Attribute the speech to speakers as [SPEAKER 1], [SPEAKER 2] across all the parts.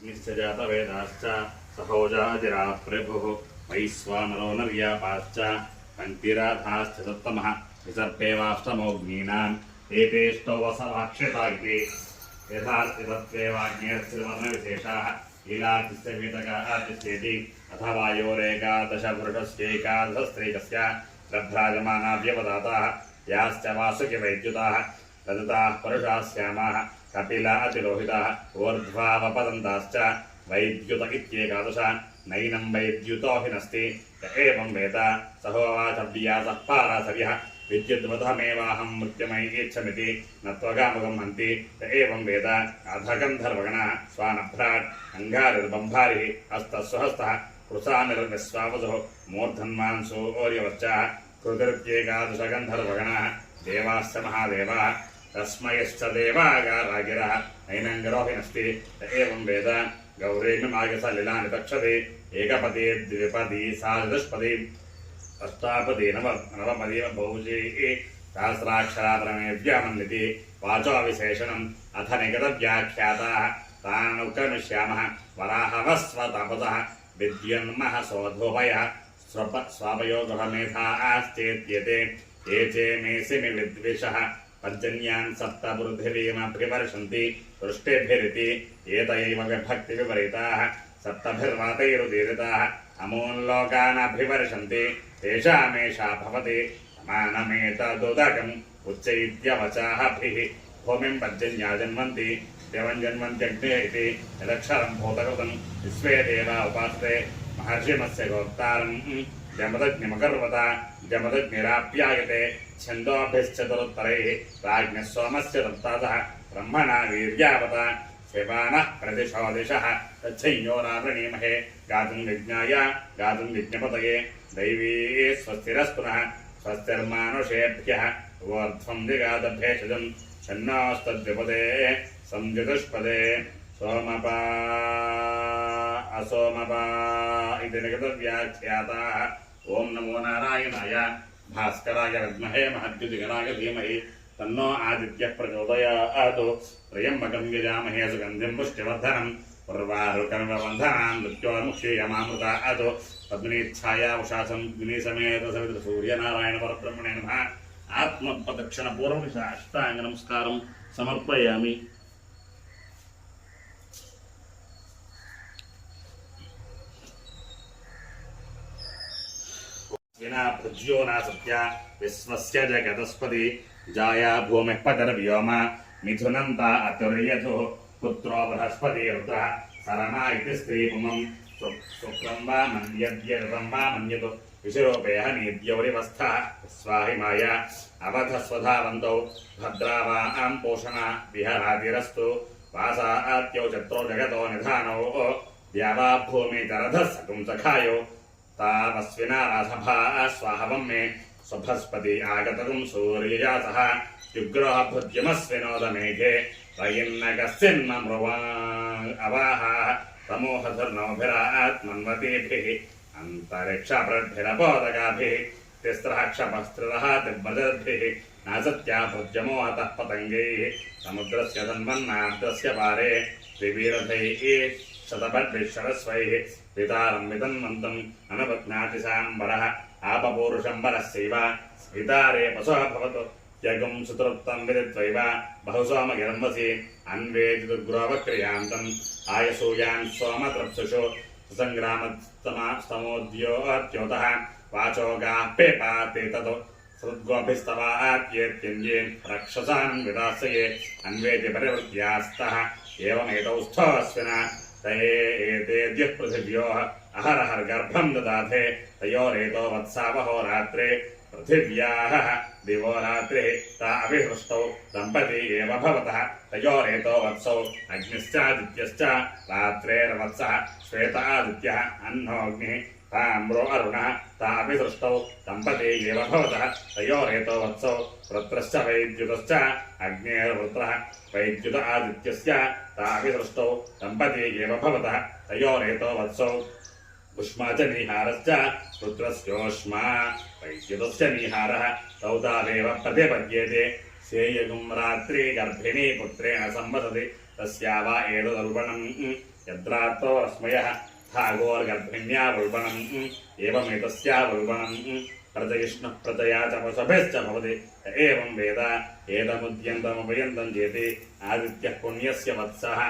[SPEAKER 1] निश्चजातवेदाश्च सहोजातिराः प्रभुः वैश्वानरो नर्यापाश्च पङ्क्तिराधाश्च सप्तमः विसर्पेवाष्टमोऽग्नीनाम् एतेष्टौ वसवाक्षता इति यथार्थितत्वेवाग्नेयस्त्रिवर्णविशेषाः लीलातिस्य वीतकातिस्येति अथ वायोरेकादशपुरुषस्यैकादशस्त्रीकस्य लब्ध्राजमानाव्यवदाताः याश्च वासुकिवैद्युताः तदताः परुषाः श्यामाः कपिला अतिरोहिताः ऊर्ध्वावपतन्ताश्च वैद्युत इत्येकादश नैनं वैद्युतो हि नस्ति य एवं वेद सहोवाचव्यासः पारासर्यः विद्युद्वधमेवाहं मृत्युमयीच्छमिति न त्वगामुगं हन्ति य एवं वेद अध गन्धर्वगणः स्वानभ्राट् अङ्गारिर्बम्भारिः हस्तस्वहस्तः कृशानिर्विश्वावसुः मूर्धन्वांसो ओर्यवर्चः कृतिर्त्येकादश गन्धर्वगणः देवाश्च महादेवाः तस्मयश्च देवागारागिरः नैनङ्गरो हि नस्ति य एवं वेद गौरीमिमागसलिलानि तक्षति एकपदी द्विपदी साचतुष्पदी अष्टापदी नवपदी बहुशी सहस्राक्षरात्रमे व्यामन्निति वाचो विशेषणम् अथ निगतव्याख्याताः तान् उपक्रमिष्यामः वराहवस्वतपसः विद्युन्महसोऽधोभयः स्वापयो गृहमेधाश्चेत्येते ये चे मेसिमि विद्विषः पर्जन्यान् सप्तपृथिवीमभिवर्षन्ति वृष्टिभिरिति एतयैव विभक्तिविपरीताः सप्तभिर्वातैरुदीरिताः अमूल्लोकानभिवर्षन्ति तेषामेषा भवति समानमेतदुदकम् उच्चैत्यवचाभिः भूमिं पर्जन्या जन्वन्ति देवं जन्वन्त्यग्ने इति यदक्षरं भूतकृतं विश्वे देवा उपासते महर्षिमस्य गोप्तारम् जमदग्निमकर्वत जमदग्निराप्यायते छन्दोभिश्चतुरुत्तरैः राज्ञः सोमस्य दत्तातः ब्रह्मणा वीर्यावत शिवानः प्रतिशो दिशः तच्छंयोरावृणीमहे गातुं विज्ञाय गातुं विज्ञपतये दैवी स्वस्तिरस्तुनः स्वस्तिर्मानुषेभ्यः ऊर्ध्वं दिगादभ्येषजं छन्नोस्तद्विपदे संजुतुष्पदे सोमपा असोमपा इति निगतव्याख्याताः। ओं नमो नारायणाय भास्कराय विद्महे महद्युतिगणाय धीमहि तन्नो आदित्यः प्रचोदयात्। त्र्यम्बकं यजामहे सुगन्धिं पुष्टिवर्धनम् उर्वारुकर्मबन्धनान् मृत्योर्मुक्षीयमामृतात्। पद्मनीच्छाया उषासं अग्निसमेत सवितृ सूर्यनारायण परब्रह्मणे नमः। आत्मप्रदक्षिणपूर्वदिशा अष्टाङ्गनमस्कारं समर्पयामि। विना भुज्यो न सत्या विश्वस्य जगतस्पति जाया भूमिः पतिर्व्योमा मिथुनन्ता अतुर्यथुः पुत्रो बृहस्पति रुद्रः सरमा इति स्त्रीपुमं शुक्रं वा मन्यद्यऋतं वा मन्यतु विशिरोपेह नीद्यौरिवस्थः स्वाहिमाया अवधस्वधावन्तौ भद्रा वा आं पोषणा विहरातिरस्तु वासा आत्यौ चत्रो जगतो निधानौ द्यावा भूमितरधः सकुंसखायो तावस्विना रासभा स्वाहवं मे स्वभस्पति आगतकं सूर्यजासः युग्रः भुज्यमस्विनोदमेघे वयिन्नगस्यन्मृवा अवाहाः तमोहधर्नोभिरात्मन्वतीभिः अन्तरिक्षप्रद्भिरबोधकाभिः तिस्रः क्षपस्त्रिरः तिब्रजद्भिः नासत्या भुज्यमोहतः पतङ्गैः समुद्रस्य तन्वन्नाद्रस्य पारे त्रिवीरथैः शतपद्भिश्वरस्वैः पितारं वितन्वन्तम् अनपत्नाति साम्बरः आपपूरुषम्बरस्यैव स्मितारे पशुः भवतु यगुं सुतृप्तं विदित्वैव बहुसोमगिरन्वसि अन्वेदितुग्रोवक्रियान्तम् आयसूयान् सोमतृप्सुषु सुसङ्ग्रामस्तमोद्योत्योतः वाचोगाः पेपाते ततो सद्गोभिस्तवात्येत्यन्ये रक्षसान् विदास्ये अन्वेति परिवृत्यास्तः एवमेतौ स्थोऽस्विना तये एतेद्यः पृथिव्योः अहरहर्गर्भं ददाथे तयोरेतो वत्सावहोरात्रे पृथिव्याः दिवो रात्रिः ता अभिहृष्टौ दम्पती एव भवतः तयोरेतो वत्सौ अग्निश्चादित्यश्च रात्रेर्वत्सः श्वेत आदित्यः अन्नोऽग्निः ताम्रो अरुणः ता अभिसृष्टौ दम्पती एव भवतः तयोरेतो वत्सौ वृत्रश्च वैद्युतश्च अग्नेर्वृत्रः वैद्युत आदित्यस्य ता अभिसृष्टौ दम्पती एव भवतः तयोरेतो वत्सौ उष्मा च निहारश्च पुत्रस्योष्मा वैद्युतस्य निहारः तौ तावेव प्रतिपद्येते सेयगुं रात्रि गर्भिणी पुत्रेण संवसति तस्या वा एतदर्पणम् यद्रातो रश्मयः थागोर्गर्भिण्या वल्बणम् एवमेतस्या वल्बणम् प्रजयिष्णुः प्रजया च वशभेश्च भवति एवं वेद एतमुद्यन्तमुपयन्तं चेति आदित्यः पुण्यस्य वत्सः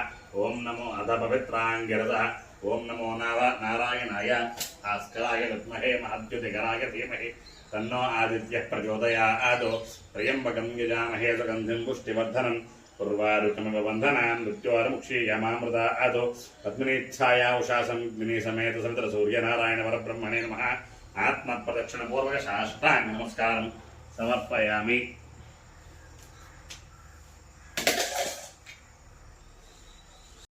[SPEAKER 1] ॐ नमो अध पवित्राङ्गिरसः ॐ नमो नारायणाय भास्कराय विद्महे महद्युतिकराय धीमहि तन्नो आदित्यः प्रचोदयात् त्र्यम्बकं यजामहे सुगन्धिं पुष्टिवर्धनम् उर्वारुकमिव बन्धनान् मृत्योर्मुक्षीयमामृतात् पद्मिनीच्छाया उषासंग्नि समेत सवितरसूर्यनारायण परब्रह्मणे नमः आत्मप्रदक्षिणपूर्वक साष्टाङ्ग नमस्कारं समर्पयामि।